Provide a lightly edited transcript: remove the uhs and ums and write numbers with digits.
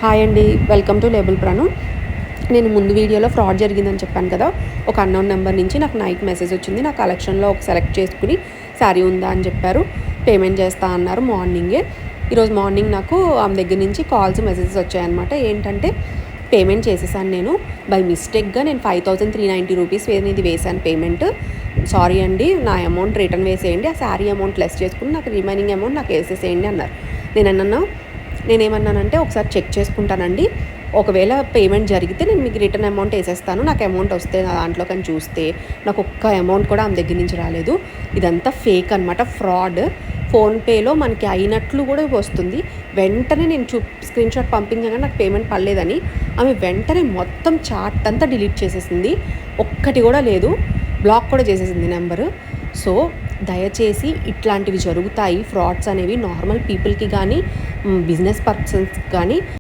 Hi అండి, welcome to label ప్రాణం. నేను ముందు వీడియోలో ఫ్రాడ్ జరిగిందని చెప్పాను కదా. ఒక అన్నోన్ నెంబర్ నుంచి నాకు నైట్ మెసేజ్ వచ్చింది. నా కలెక్షన్లో ఒక సెలెక్ట్ చేసుకుని శారీ ఉందా అని చెప్పారు. పేమెంట్ చేస్తా అన్నారు మార్నింగే. ఈరోజు మార్నింగ్ నాకు ఆమె దగ్గర నుంచి కాల్స్ మెసేజెస్ వచ్చాయన్నమాట. ఏంటంటే పేమెంట్ చేసేసాను నేను. బై మిస్టేక్గా నేను 5390 రూపీస్ ఇది వేసాను పేమెంట్. సారీ అండి, నా అమౌంట్ రిటర్న్ వేసేయండి, ఆ శారీ అమౌంట్ లెస్ చేసుకుని నాకు రిమైనింగ్ అమౌంట్ నాకు వేసేసేయండి అన్నారు. నేనేమన్నానంటే ఒకసారి చెక్ చేసుకుంటానండి, ఒకవేళ పేమెంట్ జరిగితే నేను మీకు రిటర్న్ అమౌంట్ వేసేస్తాను, నాకు అమౌంట్ వస్తే నా దాంట్లో కానీ చూస్తే నాకు ఒక్క అమౌంట్ కూడా ఆమె దగ్గర నుంచి రాలేదు. ఇదంతా ఫేక్ అనమాట, ఫ్రాడ్. ఫోన్పేలో మనకి అయినట్లు కూడా వస్తుంది. వెంటనే నేను స్క్రీన్ షాట్ పంపించగానే నాకు పేమెంట్ పడలేదని ఆమె వెంటనే మొత్తం చాట్ అంతా డిలీట్ చేసేసింది. ఒక్కటి కూడా లేదు, బ్లాక్ కూడా చేసేసింది నెంబరు. సో దయచేసి ఇట్లాంటివి జరుగుతాయి, ఫ్రాడ్స్ అనేవి నార్మల్ పీపుల్కి కానీ బిజినెస్ పర్సన్స్కి కానీ